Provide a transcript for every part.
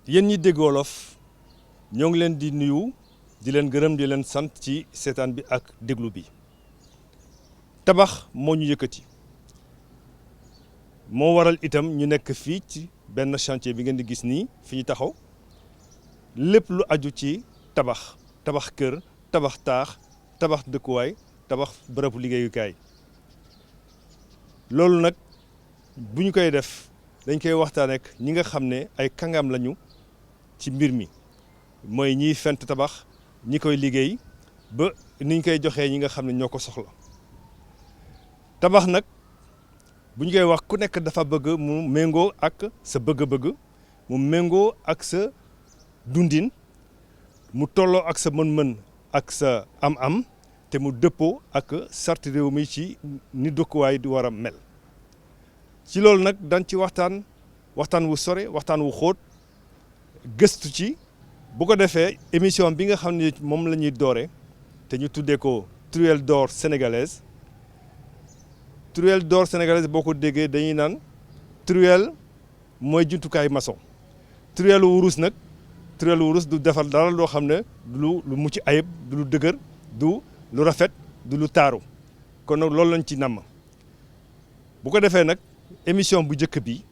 yéen ñi dégg wolof ñoo ngi leen di nuyu di leen gërëm di leen sant ci seetaan bi ak déglu bi tabax moo ñu yëkkati moo waral itam ñu nekk fii ci benn chantier bi ngeen di gis nii fi ñu taxaw lépp lu aju ci tabax tabax kër tabax taax tabax dëkkuwaay tabax bërëbu liggéeyukaay loolu nag bu ñu koy def dañ koy waxtaan ak ñi nga xam ne ay kàngam lañu ci mbir mi mooy ñiy fent tabax ñi koy liggéey ba ni ñu koy joxee ñi nga xam ne ñoo ko soxla tabax nag bu ñu koy wax ku nekk dafa bëgg mu méngoo ak sa bëgg-bëgg mu méngoo ak sa dundin mu tolloo ak sa mën-mën ak sa am-am te mu dëppoo ak sarti réew mi ci ni dëkkuwaay di war a mel ci loolu nag dañ ci waxtaan wu sore waxtaan wu xóot gëstu ci bu ko defee émission bi nga xam ne moom la ñuy doore te ñu tuddee ko Truelle d'or sénégalaise Truelle d'or sénégalaise boo ko déggee dañuy naan truelle mooy jumtukaay maçon truelle wurus nag truelle wurus du defar dara loo xam ne lu mucc ayib du lu dëgër du lu rafet du lu taaru kon nag loolu lañ ci namm bu ko defee nag émission bu njëkk bi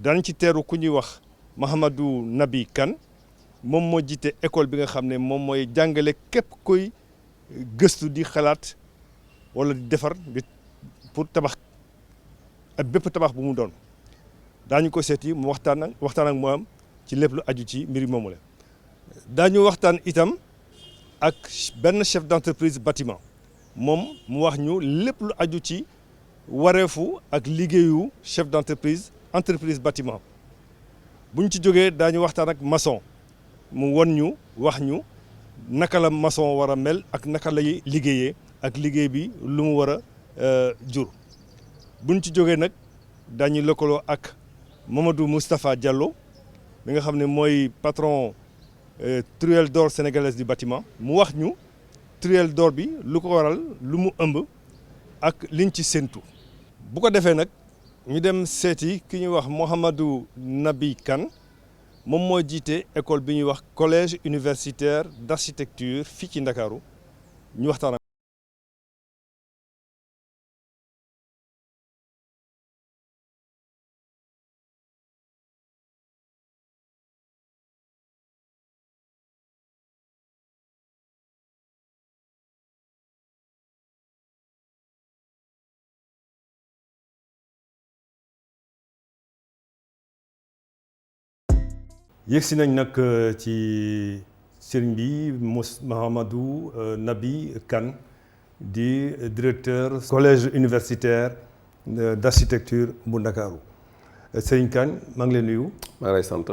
dañ ci teeru ku ñuy wax Mouhamadou Nabi Kane moom moo jiite école bi nga xam ne moom mooy jàngale képp koy gëstu di xalaat wala di defar pour tabax ak bépp tabax bu mu doon daañu ko seeti mu waxtaan ak moom ci lépp lu aju ci mbiri moomu la daañu waxtaan itam ak benn chef d'entreprise bâtiment moom mu wax ñu lépp lu aju ci wareefu ak liggéeyu chef d'entreprise bâtiment bu ñu ci jógee daañu waxtaan ak maçon mu won ñu wax ñu naka la maçon war a mel ak naka lay liggéeyee ak liggéey bi lu mu war a jur bu ñu ci jógee nag daañu lëkkaloo ak Mamadou Moustapha Diallo mi nga xam ne mooy patron Truelle d'or sénégalaise du bâtiment mu wax ñu Truelle d'or bi lu ko waral lu mu ëmb ak liñ ci séntu bu ko defee nag ñu dem seeti ki ñuy wax Mouhamadou Nabi Kane moom moo jiite école bi ñuy wax collège universitaire d'architecture fii ci Ndakaaru ñu waxtaan ak yëgsi nañ nag ci sëriñ bi Mouhamadou Nabi Kane di directeur collège universitaire d'architecture bu Ndakaaru sëriñ Kane maa ngi lay nuyu. maa ngi lay sant.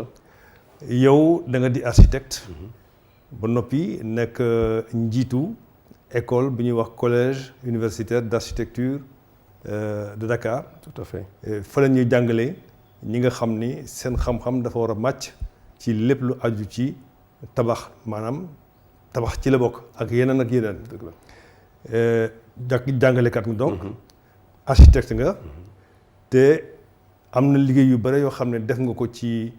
yow da nga di architecte. ba noppi nekk njiitu école bi ñuy wax collège universitaire d'architecture de Dakar. tout à fait. fa la ñuy jàngalee ñi nga xam ni seen xam-xam dafa war a màcc ci lépp lu aju ci tabax maanaam tabax ci la bokk ak yeneen ak yeneen. dëgg la jàngalekat nga donc. architecte nga. te am na liggéey yu bare yoo xam ne def nga ko ci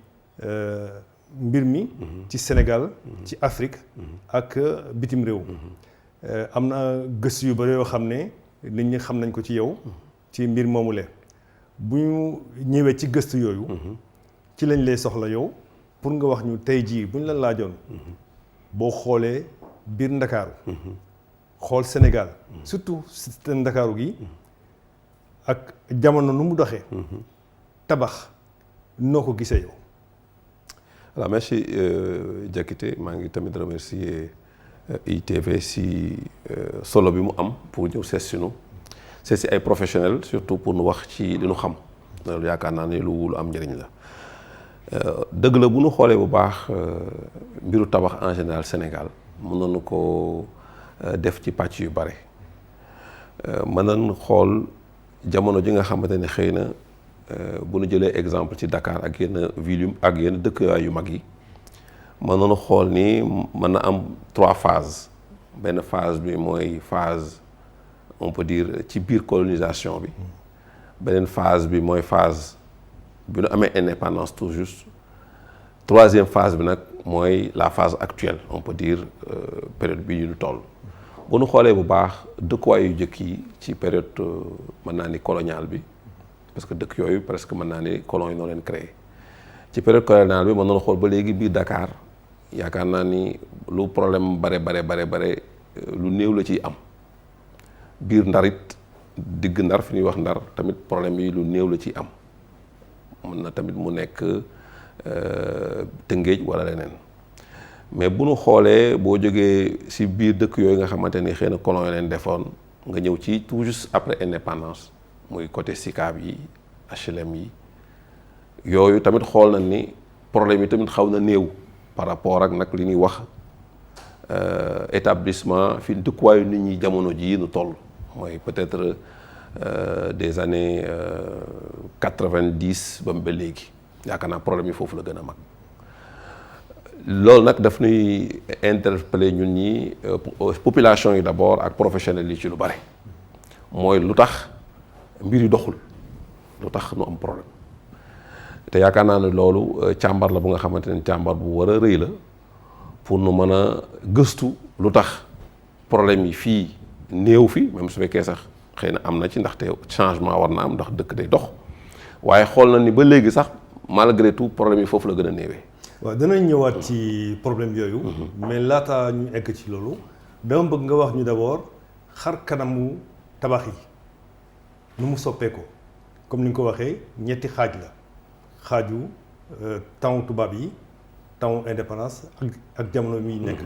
mbir mi. ci Sénégal. ci Afrique. ak bitim réew. am na gëstu yu bare yoo xam ne nit ñi xam nañ ko ci yow. ci mbir moomu le bu ñu ñëwee ci gëstu yooyu. ci lañ lay soxla yow. pour nga wax ñu tey jii bu ñu la laajoon boo xoolee biir Ndakaaru xool Sénégal surtout système Ndakaaru gi ak jamono nu mu doxee tabax noo ko gisee yow. voilà merci Diakité maa ngi tamit remercier ITV si solo bi mu am pour ñëw seet si ay professionnels surtout pour nu wax ci li nu xam loolu yaakaar naa ne lu am njëriñ la. dëgg la bu ñu xoolee bu baax mbiru tabax en général Sénégal mën nañu ko def ci pàcc yu bare mën nañu xool jamono ji nga xamante ne xëy na bu ñu jëlee exemple ci Dakar ak yenn ville ak yenn dëkk yu mag yi mën nañu xool ni mën na am 3 phases benn phase bi mooy phase on peut dire ci biir colonisation bi beneen phase bi mooy phase bi ñu amee indépendance tout juste troisième phase bi nag mooy la phase actuelle on peut dire période bii ñu toll bu ñu xoolee bu baax dëkkuwaay yu jëkk yi ci période mën naa ni coloniale bi parce que dëkk yooyu presque mën naa ni colon yi noo leen créé ci période coloniale bi mën nañu xool ba léegi biir Dakar yaakaar naa ni lu problème bare lu néew la ciy am biir Ndar it digg Ndar fi ñuy wax Ndar tamit problème yi lu néew la ciy am mën na tamit mu nekk Tëngéej wala leneen mais bu ñu xoolee boo jógee ci biir dëkk yooyu nga xamante ni xëy na colon yi leen defoon nga ñëw ci tout juste après indépendance muy côté Sicap yi HLM yi yooyu tamit xool nañ ni problème yi tamit xaw na néew par rapport ak nag li ñuy wax établissement fi dëkkuwaayu nit ñi jamono jii nu toll mooy peut-être des années 90 ba léegi yaakaar naa problème yi foofu la gën a mag loolu nag daf ñuy interpeller ñun ñi population yi d'abord ak professionnels yi ci lu bare mooy lu tax mbir yi doxul lu tax nu am problème te yaakaar naa ne loolu càmbar la bu nga xamante ne càmbar bu war a rëy la pour nu mën a gëstu lu tax problème yi fii néew fi même su fekkee sax xëy na am na ci ndaxte changement war na am ndax dëkk day dox waaye xool na ni ba léegi sax malgré tout problème yi foofu la gën a néewee. waaw danañ ñëwaat ci problème yooyu. mais laata ñu egg ci loolu dama bëgg nga wax ñu d'abord xar kanamu tabax yi nu mu soppeekoo comme ni nga ko waxee ñetti xaaj la xaaju temps tubaab yi temps indépendance ak jamono mi nekk.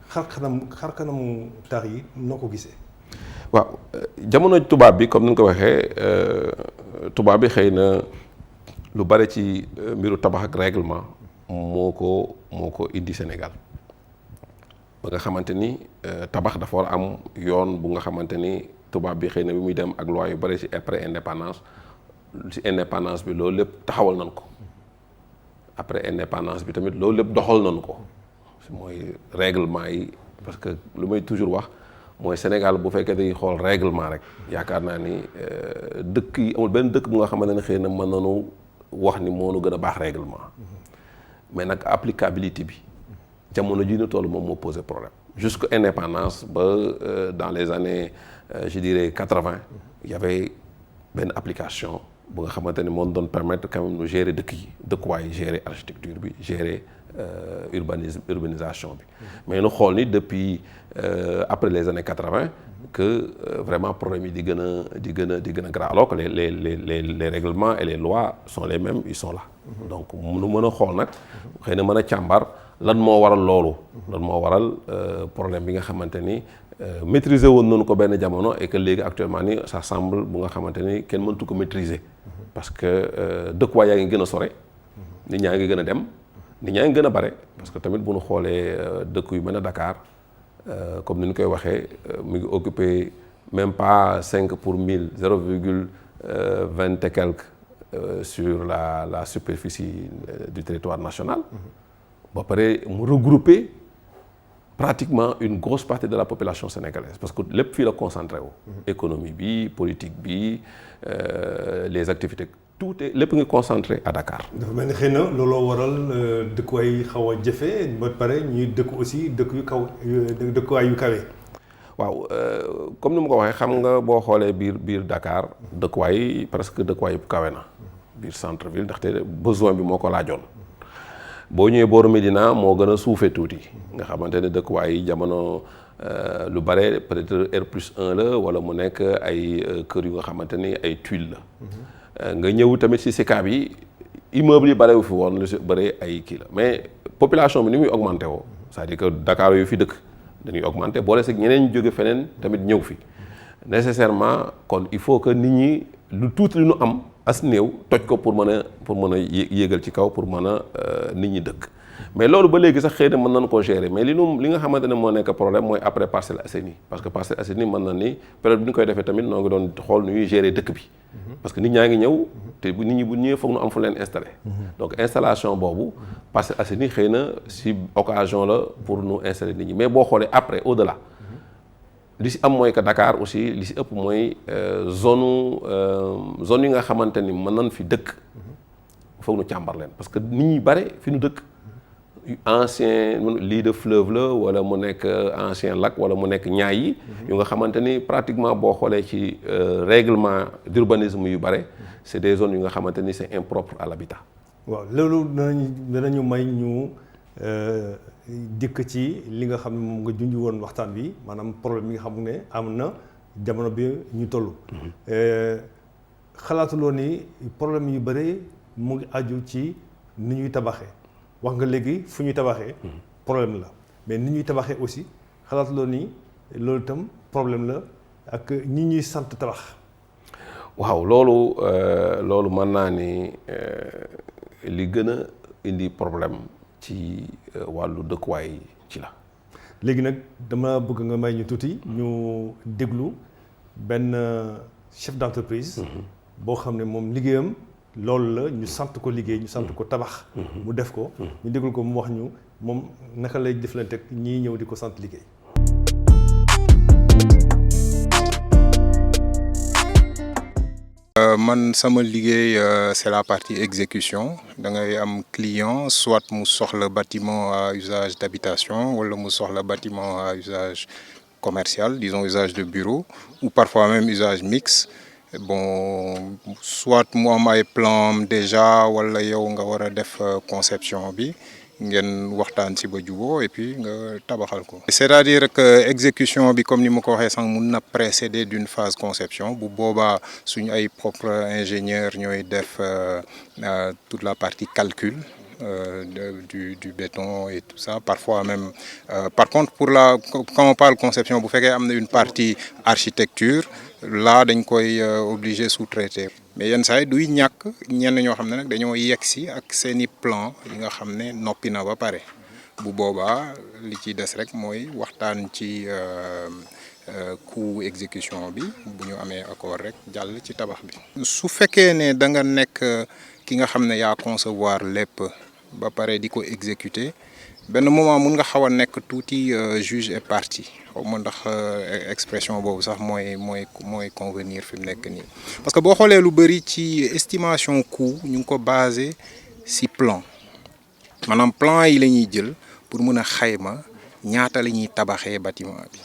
xar kanamu taax yi noo ko gisee. waaw jamono tubaab bi comme ni nga ko waxee tubaab bi xëy na lu bare ci mbiru tabax ak règlement moo ko indi Sénégal ba nga xamante ni tabax dafa war am yoon bu nga xamante ni tubaab bi xëy na bi muy dem ak loi yu bare ci après indépendance bi loolu lépp taxawal nañ ko après indépendance bi tamit loolu lépp doxal nañ ko mooy règlement yi parce que lu may toujours wax mooy Sénégal bu fekkee day xool règlement rek yaakaar naa ni dëkk yi amul benn dëkk bu nga xamante ne xëy na mën nañu wax ni moo nu gën a baax règlement mais nag applicabilité bi jamono ji ñu toll moom moo posé problème jusqu'à indépendance ba dans les années je dirais 80 il y avait benn application bu nga xamante ni moo doon permettre quand même nu gérer dëkk yi dëkkuwaay gérer architecture bi gérer urbanisation bi mais nu xool ni depuis après les années 80 que vraiment problème yi di gën a grave alors que les règlements et les lois sont les mêmes ils sont là donc nu mën a xool nag xëy na mën a càmbar lan moo waral loolu lan moo waral problème bi nga xamante ni maîtriser woon nañu ko benn jamono et que léegi actuellement ni ça semble bu nga xamante ni kenn mëntu ko maîtriser parce que dëkkuwaay yaa ngi gën a sore nit ñaa ngi gën a dem nit ñaa ngi gën a bare parce que tamit bu ñu xoolee dëkk yu mel ne Dakar comme ni ñu koy waxee mu ngi occupé même pas 5 pour 1000 0,20 et quelques sur la superficie du territoire national ba pare mu regrouper pratiquement une grosse partie de la population sénégalaise parce que lépp fii la concentré wu économie bi politique bi les activités tout est lépp nga concentré à Dakar. dafa mel ni xëy na looloo waral dëkkuwaay yi xaw a jafe ba pare ñuy dëkku aussi dëkkuwaay yu kawe. waaw comme ni ma ko waxee xam nga boo xoolee biir Dakar dëkkuwaay presque dëkkuwaay bu kawe na biir centre ville ndaxte besoin bi moo ko laajoon boo ñëwee booru Médina moo gën a suufee tuuti nga xamante ne dëkkuwaay yi jamono lu bare peut-être R+1 la wala mu nekk ay kër yu nga xamante ni ay tuiles la. nga ñëw tamit ci Sicap yi immeuble yi barewu fi woon lu si bare ay kii la mais population bi ni muy augmenté woo c'est-à-dire que Dakar yu fi dëkk dañuy augmenté boole si ñeneen ñu jóge feneen tamit ñëw fi nécessairement kon il faut que nit ñi lu tuuti lu ñu am as néew toj ko pour mën a yéegal ci kaw pour mën a nit ñi dëkk mais loolu ba léegi sax xëy na mën nañu ko gérer mais li nga xamante ne moo nekk problème mooy après Parcelles Assainies parce que Parcelles Assainies mën na ni période bi ñu koy defee tamit noo ngi doon xool nu ñuy gérer dëkk bi parce que nit ñaa ngi ñëw te nit ñi bu ñëwee foog nu am fu leen installé donc installation boobu Parcelles Assainies xëy na si occasion la pour nu installer nit ñi mais boo xoolee après au-delà li si am mooy que Dakar aussi li si ëpp mooy zone yi nga xamante ni mën nañ fi dëkk foog nu càmbar leen parce que nit ñi bare fi nu dëkk ancien lii de fleuve la wala mu nekk ancien lac wala mu nekk ñaay yi yu nga xamante ni pratiquement boo xoolee ci règlement d'urbanisme yu bare c'est des zones yu nga xamante ni c'est impropre à l'habitat. waaw loolu danañu may ñu dikk ci li nga xam ne moom nga junj woon waxtaan bi maanaam problème yi nga xam ne am na jamono bi ñu toll. xalaatuloo ni problème yu bëri mu ngi aju ci ni ñuy tabaxee wax nga léegi fu ñuy tabaxee problème la mais ni ñuy tabaxee aussi xalaatuloo ni loolu itam problème la ak ñi ñuy sant tabax. waaw loolu mën naa ni li gën a indi problème ci wàllu dëkkuwaay ci la. léegi nag dama bëgg nga may ñu tuuti ñu déglu benn chef d'entreprise boo xam ne moom liggéeyam loolu la ñu sant ko liggéey ñu sant ko tabax mu def ko ñu déglu ko mu wax ñu moom naka lay jëflante ak ñii ñëw di ko sant liggéey. man sama liggéey c'est la partie exécution da ngay am client soit mu soxla bâtiment à usage d'habitation wala mu soxla bâtiment à usage commercial disons usage de bureau ou parfois même usage mixte bon soit mu am ay plan déjà wala yow nga war a def conception bi ngeen waxtaan ci ba juboo et puis nga tabaxal ko. c'est-à-dire que exécution bi comme ni ma ko waxee sànq mun na précéder d'une phase conception bu boobaa suñu ay propre ingénieur ñooy def toute la partie calcul du béton et tout ça parfois même par contre quand on parle conception bu fekkee am na une partie architecture là dañ koy obligé sous-traiter mais yenn saa yi duy ñàkk ñenn ñoo xam ne nag dañoo yegsi ak seeni plan yi nga xam ne noppi na ba pare bu boobaa li ci des rek mooy waxtaan ci coût exécution bi bu ñu amee accord rek jàll ci tabax bi. su fekkee ne da nga nekk ki nga xam ne yaa concevoir lépp ba pare di ko exécuter benn moment mun nga xaw a nekk tuuti juge et partie xaw ma ndax expression boobu sax mooy convenir fi mu nekk nii parce que boo xoolee lu bëri ci estimation coût ñu ngi ko basé ci plan maanaam plan yi la ñuy jël pour mun a xayma ñaata la ñuy tabaxee bâtiment bi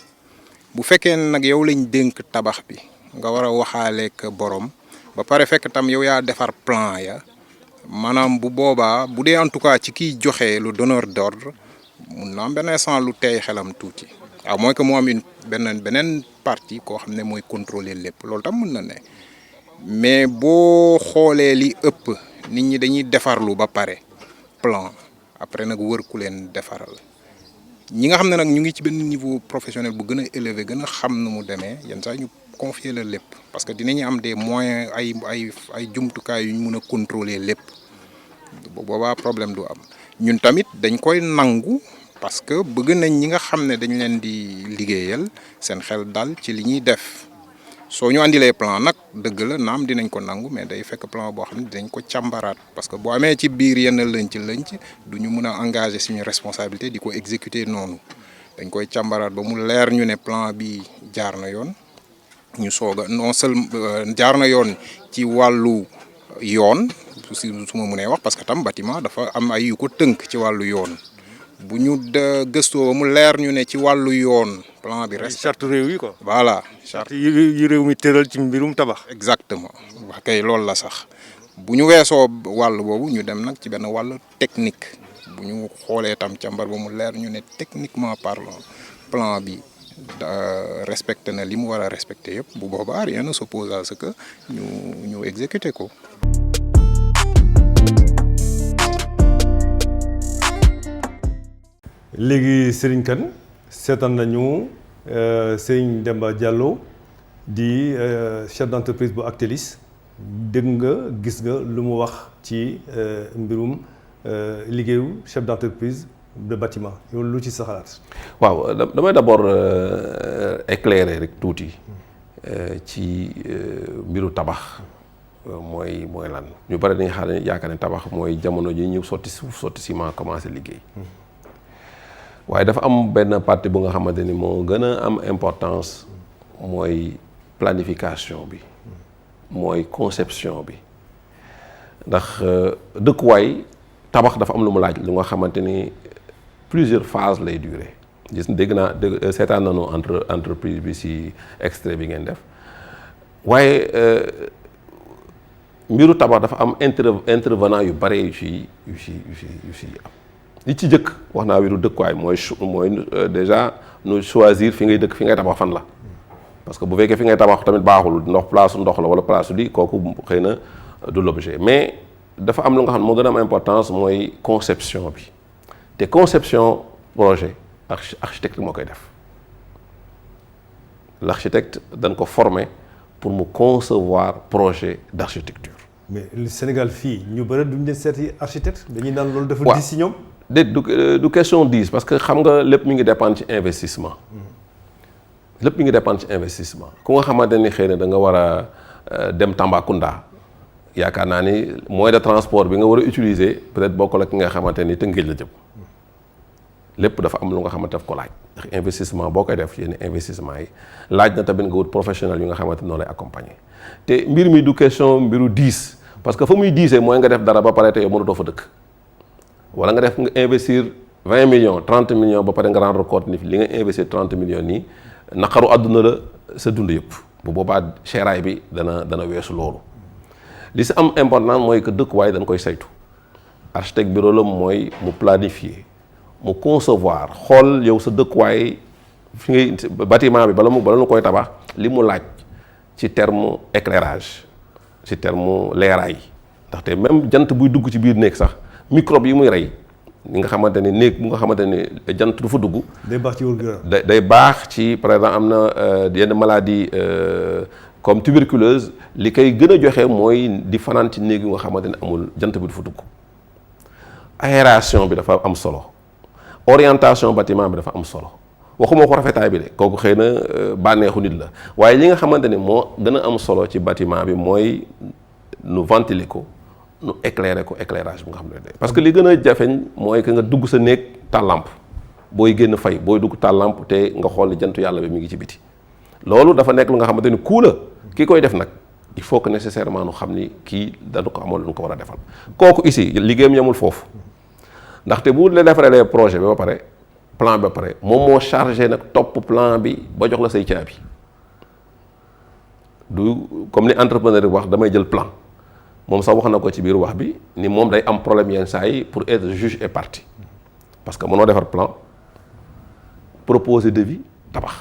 bu fekkee ne nag yow lañ dénk tabax bi nga war a waxaaleeg borom ba pare fekk tam yow yaa defar plan ya maanaam bu boobaa bu dee en tout cas ci kiy joxe lu donneur d'ordre mun na am benn instant lu tey xelam tuuti à moins que mu am beneen partie koo xam ne mooy contrôler lépp loolu tam mën na ne mais boo xoolee li ëpp nit ñi dañuy defarlu ba pare plan après nag wër ku leen defaral ñi nga xam ne nag ñu ngi ci benn niveau professionnel bu gën a élevé gën a xam nu mu demee yenn saa ñu confier la lépp parce que dinañu am des moyens ay jumtukaay yu ñu mun a contrôler lépp boobaa problème du am ñun tamit dañ koy nangu parce que bëgg nañ ñi nga xam ne dañ leen di liggéeyal seen xel dal ci li ñuy def soo ñu andilee plan nag dëgg la naam dinañ ko nangu mais day fekk plan boo xam ne dinañ ko càmbaraat parce que boo amee ci biir yenn lënc du ñu mun a engager suñu responsabilité di ko exécuter noonu dañ koy càmbaraat ba mu leer ñu ne plan bi jaar na yoon ñu soog a non seulement jaar na yoon ci wàllu yoon su ma mënee wax parce que tam bâtiment dafa am ay yu ko tënk ci wàllu yoon bu ñu gëstoo ba mu leer ñu ne ci wàllu yoon plan bi reste charte réew yi quoi. voilà charte yi réew mi tëral ci mbirum tabax. exactement wax kay loolu la sax bu ñu weesoo wàll boobu ñu dem nag ci benn wàll technique bu ñu xoolee tam càmbar ba mu leer ñu ne techniquement parlant plan bi respecté na li mu war a respecté yëpp bu boobaa rien ne s'oppose à ce que ñu exécuter ko. léegi Serigne Kane seetaan nañu Serigne Demba Diallo di chef d'entreprise bu Actelis dégg nga gis nga lu mu wax ci mbirum liggéeyu chef d'entreprise de bâtiment yow lu ci sa xalaat. waaw damay d'abord éclairer rek tuuti ci mbiru tabax mooy lan ñu bari dañuy xaar yaakaar ne tabax mooy jamono ji ñu sotti suuf sotti ciment commencé liggéey waaye dafa am benn partie bu nga xamante ni moo gën a am importance mooy planification bi mooy conception bi ndax dëkkuwaay tabax dafa am lu mu laaj lu nga xamante ni plusieurs phases lay durer gis dégg naa seetaan nañu entreprise bi ci extrait bi ngeen def waaye mbiru tabax dafa am intervenant yu bare yu ci am li ci jëkk wax naa wiru dëkkuwaay mooy déjà nu choisir fi ngay dëkk fi ngay tabax fan la parce que bu fekkee fi ngay tabax tamit baaxul place ndox la wala place lii kooku xëy na du l'objet mais dafa am lu nga xam ne moo gën a am importance mooy conception bi te conception projet architecte moo koy def l'architecte dañ ko former pour mu concevoir projet d'architecture. mais le Sénégal fii ñu bëri duñ leen seeti architecte dañuy naan loolu dafa diis ci ñoom. du question diis parce que xam nga lépp mi ngi dépendre ci investissement. lépp mi ngi dépendre ci investissement ku nga xamante ni xëy na da nga war a dem Tambacounda yaakaar naa ni moyen de transport bi nga war a utiliser peut-être bokkul ak ki nga xamante ni Tëngéej la jëm lépp dafa am lu nga xamante daf ko laaj ndax investissement boo koy def yenn investissement yi laaj na tamit nga wut professionnel yu nga xamante noo lay accompagner te mbir mi du question mbiru diis parce que fa muy diisee mooy nga def dara ba pare te yow mënutoo fa dëkk wala nga def nga investir 20 millions 30 millions ba pare nga rendre compte ni li nga investir 30 millions nii naqaru àdduna la sa dund yëpp bu boobaa seeraay bi dana weesu loolu li si am important mooy que dëkkuwaay dañ koy saytu architecte bi rôle am mooy mu planifier mu concevoir xool yow sa dëkkuwaay fi ngay bâtiment bi bala nu koy tabax li mu laaj ci terme éclairage ci terme leeraay ndaxte même jant buy dugg ci biir néeg sax microbe yi muy rey ñi nga xamante ni néeg bu nga xamante ni jant du fa dugg. day baax ci wér-gu-yaram. day baax ci par exemple am na yenn maladie comme tuberculose li koy gën a joxe mooy di fanaan ci néeg yu nga xamante ni amul jant bi du fa dugg. aération bi dafa am solo orientation bâtiment bi dafa am solo waxuma ko rafetaay bi de kooku xëy na bànneexu nit la waaye li nga xamante ni moo gën a am solo ci bâtiment bi mooy nu ventiler ko. nu éclairer ko éclairage bi nga xam ne parce que li gën a jafeñ mooy que nga dugg sa néeg taal lampe booy génn fay booy dugg taal lampe te nga xool ni jantu yàlla bi mi ngi ci biti loolu dafa nekk lu nga xamante ni kuu la ki koy def nag il faut que nécessairement nu xam ni kii dañu ko amoon lu ñu ko war a defal kooku ici liggéeyam yemul foofu ndaxte bu la defaree projet bi ba pare plan bi ba pare moom moo chargé nag topp plan bi ba jox la say caabi du comme ni entrepreneur bi wax damay jël plan moom sax wax na ko ci biir wax bi ni moom day am problème yenn saa yi pour être juge et partie parce que mënoo defar plan proposer devis tabax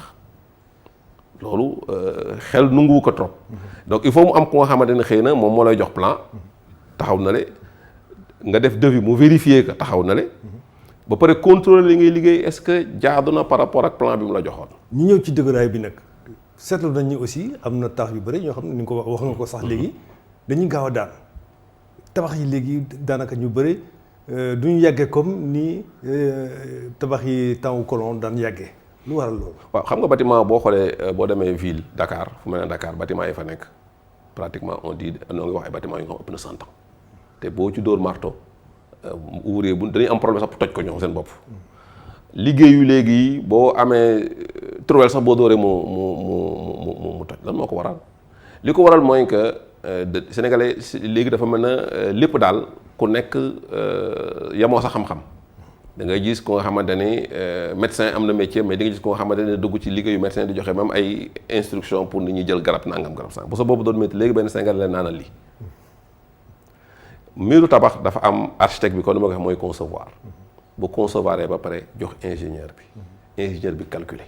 loolu xel nungu ko trop donc il faut mu am ku nga xamante ne xëy na moom moo lay jox plan taxaw na le nga def devis mu vérifier ko taxaw na le ba pare contrôler li ngay liggéey est-ce que jaadu na par rapport ak plan bi mu la joxoon. ñu ñëw ci dëgëraay bi nag seetlu nañ ni aussi am na taax yu bëri ñoo xam ne ni nga ko wax nga ko sax léegi. dañuy gaaw a daan tabax yi léegi daanaka ñu bëri du ñu yàggee comme ni tabax yi temps colon daan yàggee lu waral loolu. waaw xam nga bâtiment boo xoolee boo demee ville Dakar fu mel ne Dakar bâtiment yi fa nekk pratiquement on dit noo ngi wax ay bâtiment yu nga xam ëpp na 100 ans te boo ci dóor marteau ouvrier bu dañuy am problème sax pour toj ko ñoom seen bopp. liggéeyu léegi boo amee trouelle sax boo dóoree mu toj lan moo ko waral li ko waral mooy que. Sénégalais léegi dafa mel na lépp daal ku nekk yemoo sa xam-xam da ngay gis ku nga xamante ni médecin am na métier mais di nga gis ku nga xamante ne dugg ci liggéeyu médecin di joxe même ay instruction pour nit ñi jël garab nangam garab sànq bu sa boobu doon métti léegi benn Sénégalais leen naanal lii miiru tabax dafa am architecte bi kon ni ma ko wax mooy concevoir bu concevoir ba pare jox ingénieur bi calculer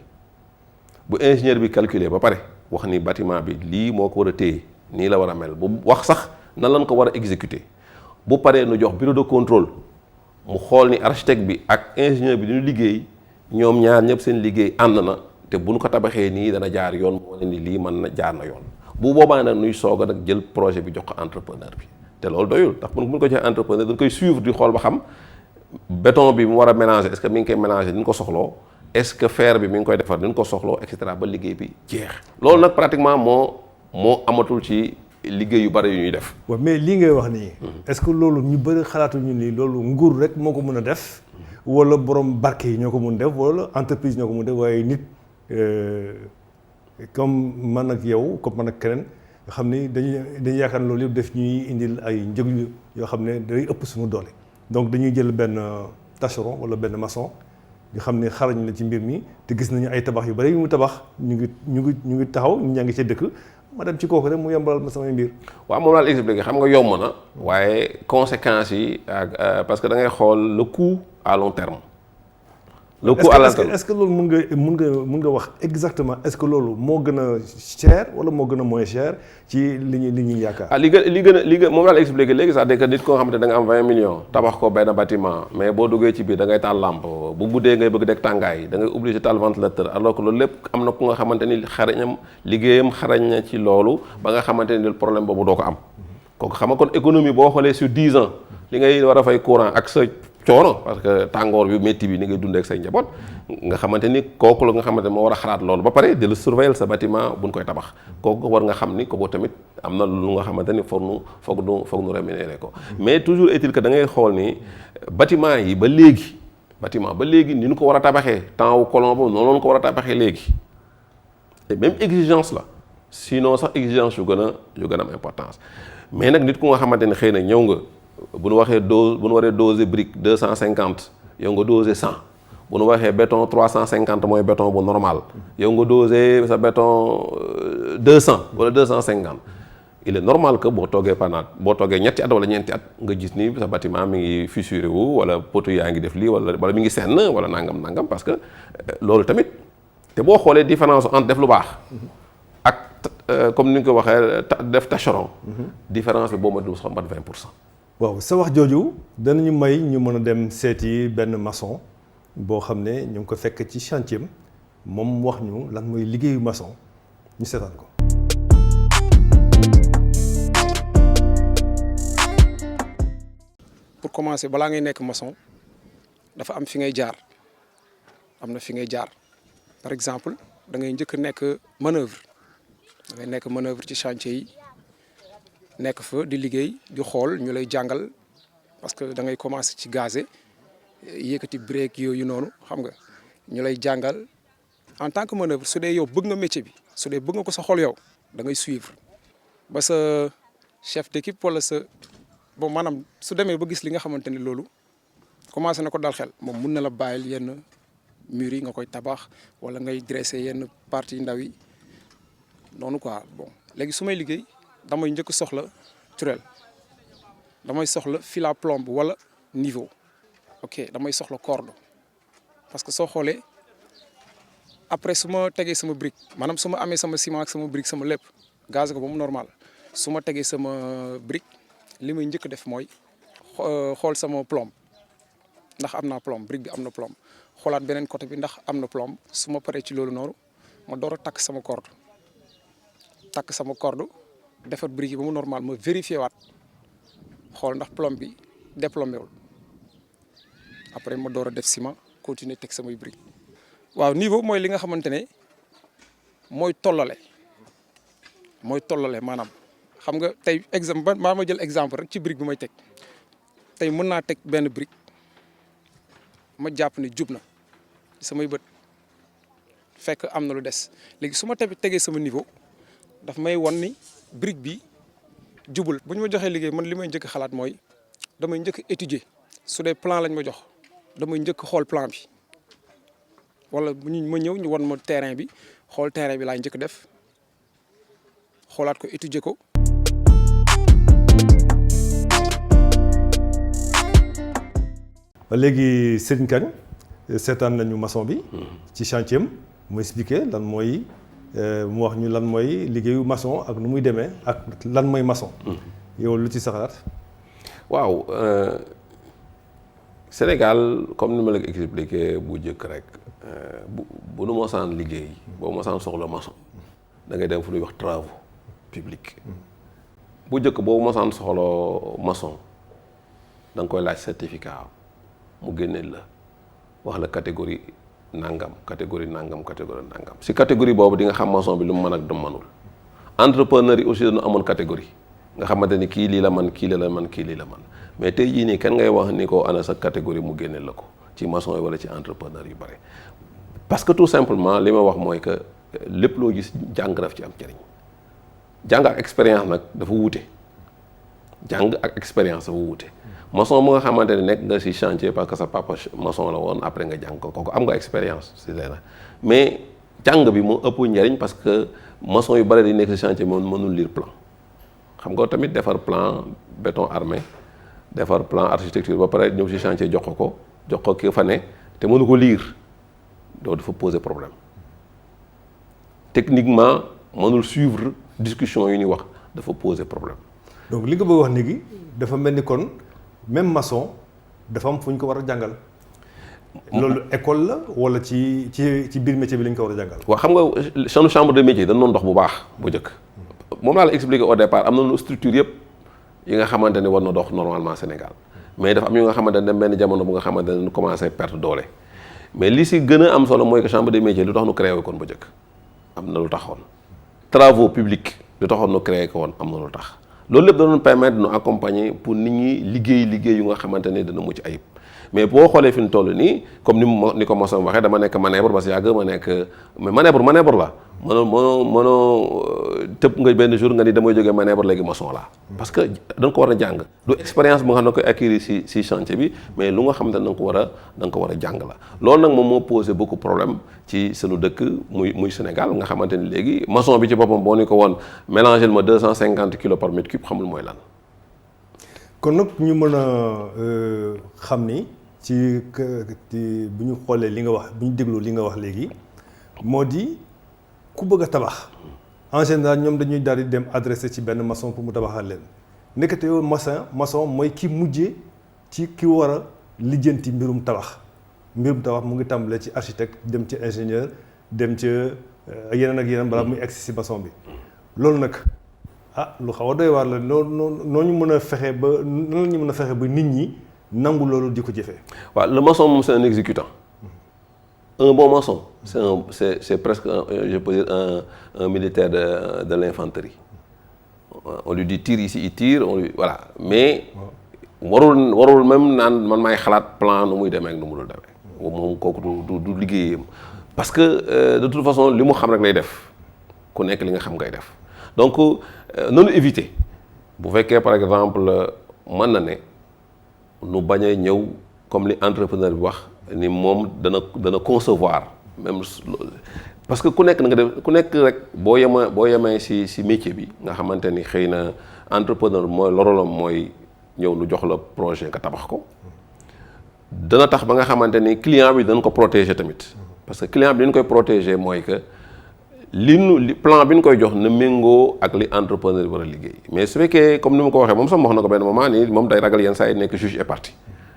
bu ingénieur bi calculer ba pare wax ni bâtiment bi lii moo ko war a téye nii la war a mel bu wax sax nan lañ ko war a exécuter bu paree nu jox bureau de contrôle mu xool ni architecte bi ak ingénieur bi diñu liggéey ñoom ñaar ñëpp seen liggéey ànd na te bu ñu ko tabaxee nii dana jaar yoon moo ne ni lii mën na jaar na yoon bu boobaa nag nuy soog a nag jël projet bi jox ko entrepreneur bi te loolu doyul ndax bu ñu ko joxee entrepreneur dañ koy suivre di xool ba xam béton bi mu war a mélanger est-ce que mi ngi koy mélanger ni ñu ko soxloo est-ce que fer bi mi ngi koy defar ni ñu ko soxloo et cetera ba liggéey bi jeex loolu nag pratiquement moo amatul ci liggéey yu bari yu ñuy def. waaw mais lii ngay wax nii. est-ce que loolu ñu bëri xalaatuñu ni loolu nguur rek moo ko mën a def. wala borom barke yi ñoo ko mën def wala entreprise ñoo ko mën def waaye nit comme man ak yow comme man ak keneen nga xam ni dañuy yaakaar loolu yëpp def ñuy indil ay njëg yoo xam ne day ëpp suñu doole. donc dañuy jël benn tâcheron wala benn maçon nga xam ne xarañ la ci mbir mi te gis nañu ay tabax yu bari yu mu tabax ñu ngi taxaw ñu ñaa ngi ca dëkk ma dem ci kooku rek mu yombalal ma samay mbir. waaw moom laa la expliqué xam nga yomb na waaye conséquences yi ak parce que da ngay xool le coût à long terme. le coût à long terme est-ce que loolu mun nga wax exactement est-ce que loolu moo gën a cher wala moo gën a moins cher ci li ñuy yaakaar. ah li gën a moom laa la expliqué léegi c'est-à-dire que nit koo xamante da nga am 20 millions tabax ko benn bâtiment mais boo duggee ci biir da ngay taal lampe bu guddee ngay bëgg dekk tàngaay da ngay obligé taal ventilateur alors que loolu lépp am na ku nga xamante ni liggéeyam xarañ na ci loolu ba nga xamante ni problème boobu doo ko am kooku xam nga kon économie boo xoolee sur 10 ans li ngay war a fay courant ak sa coono parce que tàngoor bi métti bi ni ngay dundee ak say njaboot nga xamante ni kooku la nga xamante ni moo war a xalaat loolu ba pare di la surveiller sa bâtiment buñ koy tabax kooku war nga xam ni kooku tamit am na lu nga xamante ni foog nu rémunérer ko mais toujours est-il que da ngay xool ni bâtiment yi ba léegi ni ñu ko war a tabaxee temps wu colon boobu noonu la ko war a tabaxee léegi et même exigence la sinon sax exigence yu gën a am importance mais nag nit ku nga xamante ni xëy na ñëw nga bu nu waxee bu nu waree doser brique 250 yow nga doser 100 bu nu waxee béton 350 mooy béton bu normal yow nga doser sa béton 200 wala 250 il est normal que boo toogee ñetti at wala ñeenti at nga gis ni sa bâtiment mi ngi fissuré wu wala poteau yaa ngi def lii wala mi ngi senn wala nangam parce que loolu tamit te boo xoolee différence entre def lu baax ak comme ni nga ko waxee def tâcheron différence bi boo ma du sax mat 20%. waaw sa wax jooju danañu may ñu mën a dem seeti benn maçon boo xam ne ñu ngi ko fekk ci chantier moom wax ñu lan mooy liggéeyu maçon ñu seetaan ko. pour commencer balaa ngay nekk maçon dafa am fi ngay jaar am na fi ngay jaar par exemple da ngay njëkk nekk manœuvre da ngay nekk manœuvre ci chantier yi. nekk fa di liggéey di xool ñu lay jàngal parce que da ngay commencer ci gazé yëkkati break yooyu noonu xam nga ñu lay jàngal en tant que manœuvre su dee yow bëgg nga métier bi su dee bëgg nga ko sa xol yow da ngay suivre ba sa chef d'équipe wala sa bon maanaam su demee ba gis li nga xamante ni loolu commencé na ko dal xel moom mun na la bàyyil yenn murs yi nga koy tabax wala ngay dresser yenn parties ndaw yi noonu quoi bon léegi su may liggéey. damay njëkk soxla turel damay soxla fil à plomb wala niveau ok damay soxla corde parce que soo xoolee après su ma tegee sama brique maanaam su ma amee sama ciment ak sama brique sama lépp gaz ko ba mu normal su ma tegee sama brique li may njëkk def mooy xool sama plomb ndax am naa plomb brique bi am na plomb xoolaat beneen côté bi ndax am na plomb su ma paree ci loolu noonu ma door a takk sama corde defar brique yi ba mu normal ma vérifié waat xool ndax plomb bi déplombé wul après ma door a def ciment continuer teg samay brique. waaw niveau mooy li nga xamante ne mooy tollale maanaam xam nga tey exemple maa ma jël exemple rek ci brique bi may teg tey mën naa teg benn brique ma jàpp ne jub na samay bët fekk am na lu des léegi su ma tegee sama niveau daf may won ni. brique bi jubul bu ñu ma joxee liggéey man li may njëkk xalaat mooy damay njëkk étudier su dee plan lañ ma jox damay njëkk xool plan bi wala ma ñëw ñu won ma terrain bi xool terrain bi laay njëkk def xoolaat ko étudier ko. léegi Serigne Kane seetaan nañu maçon bi. ci chantier mu expliqué lan mooy. mu wax ñu lan mooy liggéeyu maçon ak nu muy demee ak lan mooy maçon. yow lu ci sa xalaat. waaw Sénégal comme ni ma la ko expliqué bu njëkk rek bu nu mosaan liggéey boo mosaan soxla maçon da ngay dem fu ñuy wax travaux publics. bu njëkk boobu mosaan soxla maçon da nga koy laaj certificat mu génneel la wax la catégorie. nangam si catégorie boobu di nga xam maçon bi lu mu mën ak du mënul entrepreneur yi aussi dañu amoon catégorie nga xamante ni kii lii la man kii la man kii lii la man mais tey jii nii kenn ngay wax ni ko ana sa catégorie mu génneel la ko ci maçon yi wala ci entrepreneur yu bare parce que tout simplement li ma wax mooy que lépp loo gis jàng daf ci am njëriñ jàng ak expérience nag dafa wuute jàng ak expérience dafa wuute maçon mu nga xamante ne nekk nga ci chantier parce que sa papa maçon la woon après nga jàng ko kooku am nga expérience ci leena mais jàng bi moo ëpp njariñ parce que maçon yu bari di nekk ci chantier moom mënul lire plan xam nga tamit defar plan béton armé defar plan architecture ba pare ñëw ci chantier jox ko ki fa ne te mënu ko lire doo dafa poser problème techniquement mënul suivre discussion yu ñuy wax dafa poser problème. donc li nga bëgg wax léegi dafa mel ni kon même maçon dafa am fu ñu ko war a jàngal. loolu école la wala ci biir métier bi lañ ko war a jàngal. waaw xam nga sunu chambre de métier dañ doon dox bu baax bu njëkk moom laa la expliqué au départ am na structure yëpp yi nga xamante ni war na dox normalement Sénégal mais dafa am yu nga xamante ne dem benn jamono bu nga xamante ne dañu commencé perdre doole mais li si gën a am solo mooy que chambre de métier lu tax nu créé kon bu njëkk am na lu taxoon travaux publics lu taxoon nu créé ko woon am na lu tax loolu lépp da doon permettre nu accompagner pour nit ñi liggéey yu nga xamante ne dana mucc ayib. mais boo xoolee fi ñu toll nii comme ni ko Moussa waxee dama nekk manœuvre parce que yàgg ma nekk mais manœuvre la mënoo tëb nga benn jour nga ni damay jógee manœuvre léegi maçon la parce que dañ ko war a jàng du expérience bu nga xam ne koy acquérir si chantier bi mais lu nga xam ne da nga ko war a jàng la loolu nag moom moo posé beaucoup problème ci sunu dëkk muy Sénégal nga xamante ni léegi maçon bi ci boppam boo ni ko woon mélangé ma 250 kilos par mètre cube xamul mooy lan. kon nag ñu mën a xam ni ci bu ñu xoolee li nga wax bu ñu dégloo li nga wax léegi moo di ku bëgg a tabax en général ñoom dañuy daal di dem adressé ci benn maçon pour mu tabaxal leen nekkate yow maçon mooy ki mujjee ci ki war a lijjanti mbirum tabax mu ngi tàmbalee ci architecte dem ci ingénieur dem ci yeneen ak yeneen balaa muy egsi si maçon bi loolu nag lu xaw a doy waar la noo ñu mën a fexe ba nan la ñu mën a fexe ba nit ñi nangu loolu di ko jëfee. waaw le maçon moom c'est un exécutant un bon maçon c'est presque je peux dire un militaire de l'infanterie on lui dit tire ici il tire voilà mais warul même naan man maay xalaat plan nu muy demee ak nu mu dul demee moom kooku du liggéeyam parce que de toute façon li mu xam rek lay def ku nekk li nga xam ngay def donc noonu éviter bu fekkee par exemple mën na ne nu bañ a ñëw comme li entrepreneur bi wax ni moom dana concevoir même parce que ku nekk na nga def ku nekk rek boo yemee si métier bi nga xamante ni xëy na entrepreneur mooy lorolam mooy ñëw nu jox la projet nga tabax ko dana tax ba nga xamante ni client bi dana ko protéger tamit parce que client bi li ñu koy protéger mooy que li plan bi ñu koy jox na méngoo ak li entrepreneur bi war a liggéey mais su fekkee comme ni ma ko waxee moom sax wax na ko benn moment nii moom day ragal yenn saa yi nekk juge et partie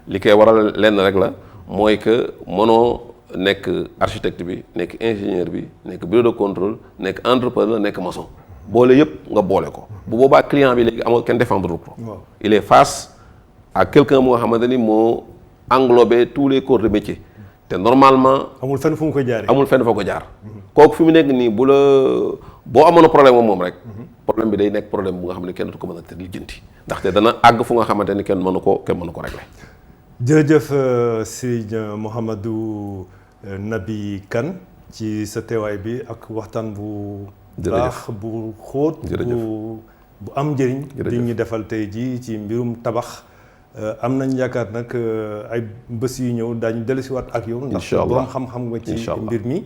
li koy waral lenn rek la mooy que mënoo nekk architecte bi nekk ingénieur bi nekk bureau de contrôle nekk entrepreneur nekk maçon boole yëpp nga boole ko bu boobaa client bi léegi amul kenn défendre ko il est face à quelqu'un mu nga xamante ni moo englobé tous les corps de métier te normalement amul fenn fu mu koy jaaree amul fenn foo ko jaar kooku fi mu nekk nii boo amoon problème moom rek problème bi day nekk problème bu nga xam ne kenn du ko mën a tëdd lijjanti ndaxte dana àgg fu nga xamante ni kenn mënu ko régler. jërëjëf Serigne Mouhamadou Naby Kane ci sa teewaay bi ak waxtaan bu baax bu xóot bu am njëriñ di ñu defal tey jii ci mbirum tabax am nañ yaakaar nag ay bés yu ñëw daañu dellusiwaat ak yow ndax borom xam-xam nga ci mbir mi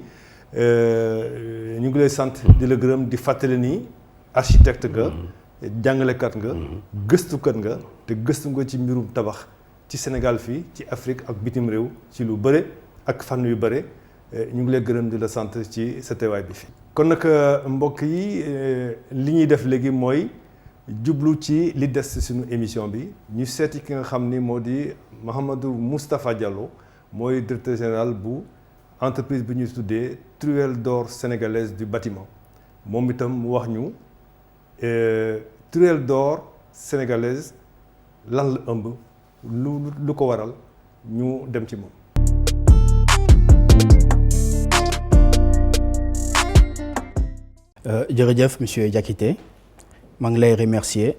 ñu ngi lay sant di la gërëm di fàttali ni architecte nga jàngalekat nga gëstukat nga te gëstu nga ci mbirum tabax ci Sénégal fii ci Afrique ak bitim réew ci lu bëre ak fànn yu bëre ñu ngi lay gërëm di la sant ci sa teewaay bi fii kon nag mbokk yi li ñuy def léegi mooy jublu ci li des ci suñu émission bi ñu seeti ki nga xam ni moo di Mouhamadou Moustapha Diallo mooy directeur général bu entreprise bi ñuy tuddee Truelle d'or sénégalaise du bâtiment moom itam mu wax ñu Truelle d'or sénégalaise lan la ëmb lu ko waral ñu dem ci moom. jërëjëf monsieur Diakité maa ngi lay remercier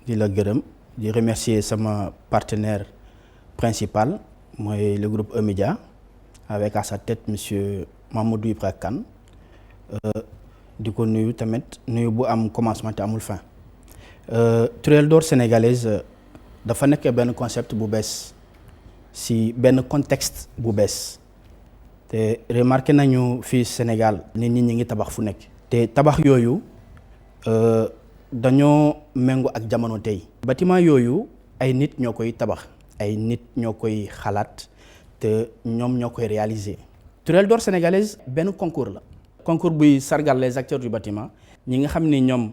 di la gërëm di remercier sama partenaire principal mooy le groupe E-Media avec à sa tête monsieur Mamadou Ibra Kane di ko nuyu tamit nuyu bu am commencement te amul fin Truelle d'or sénégalaise dafa nekk benn concept bu bees si benn contexte bu bees te remarqué nañu fii Sénégal nit ñi ngi tabax fu nekk te tabax yooyu dañoo méngoo ak jamono tey. bâtiment yooyu ay nit ñoo koy tabax ay nit ñoo koy xalaat te ñoom ñoo koy réaliser. Truelle d'or sénégalaise benn concours la. concours buy sargal les acteurs du bâtiment ñi nga xam ni ñoom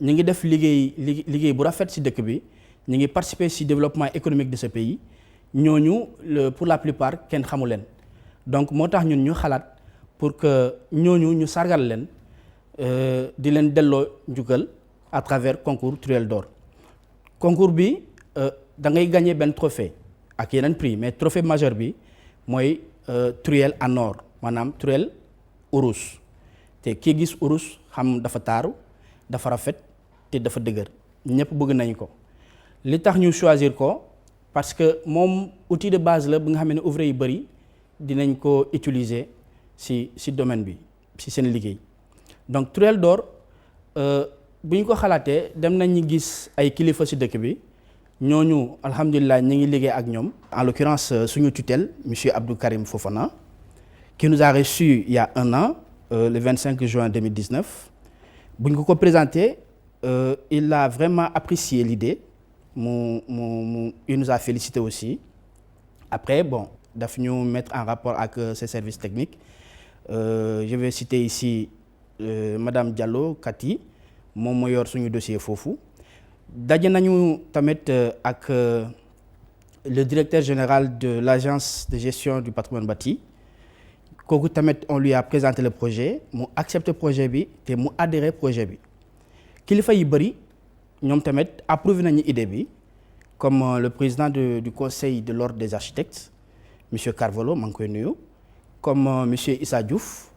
ñi ngi def liggéey bu rafet ci dëkk bi ñi ngi participer ci développement économique de ce pays ñooñu pour la plupart kenn xamu leen donc moo tax ñun ñu xalaat pour que ñooñu ñu sargal leen di leen delloo njukkal à travers concours Truelle d'or. concours bi da ngay gagner benn trophée ak yeneen prix mais trophée majeur bi mooy truelle en or maanaam truelle urus te kii gis urus xam dafa taaru dafa rafet te dafa dëgër ñëpp bëgg nañ ko. li tax ñu choisir ko parce que moom outil de base la bi nga xam ne ouvrier yu bëri dinañ ko utiliser ci domaine bi ci seen liggéey donc Truelle d'or bu ñu ko xalaatee dem nañ ñu gis ay kilifa ci dëkk bi ñooñu alhamdulilah ñu ngi liggéey ak ñoom. en l'occurrence suñu tutelle monsieur Abdou Karim Fofana qui nous a reçu il y a un an le 25 juin 2019 bu ñu ko présenté il a vraiment apprécié l'idée il nous a félicité aussi après bon daf ñu mettre en rapport ak ses services techniques je vais citer ici madame Diallo Kati moom moo yor suñu dossier foofu daje nañu tamit ak le directeur général de l'agence de gestion du patrimoine bâti kooku tamit on lui a présenté le projet mu accepté projet bi te mu adhéré projet bi kilifa yi bëri ñoom tamit approuvé nañu idée bi comme le président du conseil de l'ordre des architectes monsieur Carvalho maa ngi koy nuyu comme monsieur Issa Diouf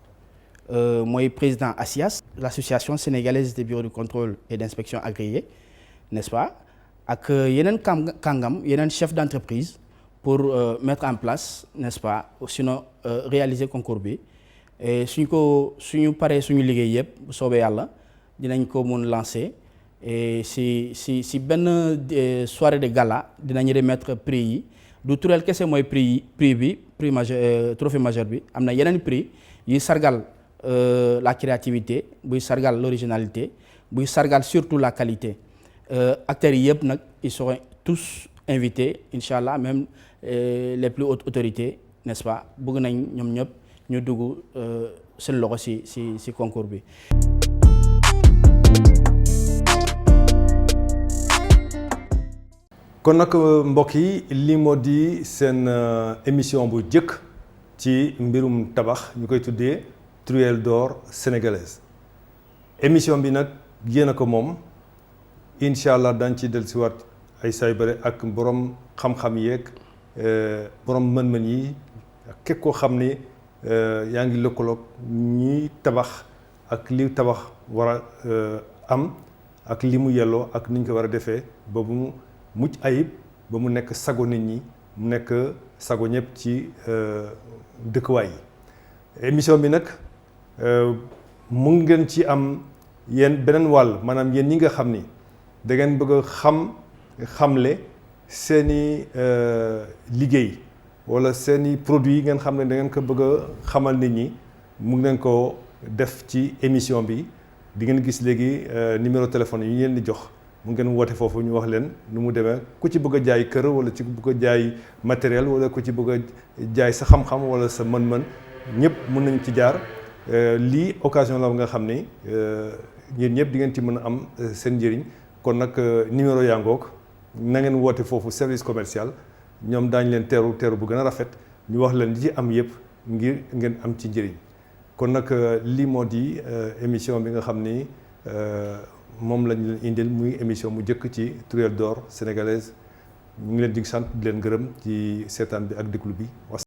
mooy président ASIAS l'association sénégalaise des bureaux de contrôle et d'inspection agréés n'est-ce pas ak yeneen kàngam yeneen chef d'entreprise pour mettre en place n'est-ce pas sinon réaliser concours bi et suñu paree suñu liggéey yëpp bu soobee yàlla dinañ ko mun lancer et si benn soirée de gala dinañ remettre prix yi du Truelle kese mooy prix majeur trophée majeur bi am na yeneen prix yuy sargal la créativité buy sargal l'originalité buy sargal surtout la qualité acteurs yi yëpp nag ils seront tous invités incha allah même les plus hautes autorités n'est-ce pas bëgg nañ ñoom ñëpp ñu dugg seen loxo ci concours bi. kon nag mbokk yi lii moo di seen émission bu jëkk ci mbirum tabax ñu koy tuddee Truelle d'or sénégalaise émission bi nag yéen a ko moom incha allah dañ ci dellusiwaat ay say bëre ak borom xam-xam yeeg borom mën-mën yi ak képp koo xam ni yaa ngi lëkkaloog ñi tabax ak li tabax war a am ak li mu yelloo ak ni ñu ko war a defee ba mu mucc ayib ba mu nekk sago nit ñi mu nekk sago ñëpp ci dëkkuwaay yi. émission bi nag mu ngeen ci am yéen beneen wàll maanaam yéen ñi nga xam ni da ngeen bëgg a xamle seeni liggéey wala seeni produits yi ngeen xam ne da ngeen ko bëgg a xamal nit ñi mu ngeen ko def ci émission bi di ngeen gis léegi numéro téléphone yi ñu leen di jox. mu ngeen woote foofu ñu wax leen nu mu demee ku ci bëgg a jaay kër wala ci bëgg a jaay matériel wala ku ci bëgg a jaay sa xam-xam wala sa mën-mën ñëpp mën nañ ci jaar lii occasion la nga xam ni yéen ñëpp di ngeen ci mën a am seen njëriñ kon nag numéro yaa ngoog na ngeen woote foofu service commercial ñoom daañu leen teeru bu gën a rafet ñu wax leen li ci am yëpp ngir ngeen am ci njëriñ kon nag lii moo di émission bi nga xam ni moom lañ leen indil muy émission mu jëkk ci Truelle d'or sénégalaise ñu ngi leen di sant di leen gërëm ci seetaan bi ak déglu bi wasalaam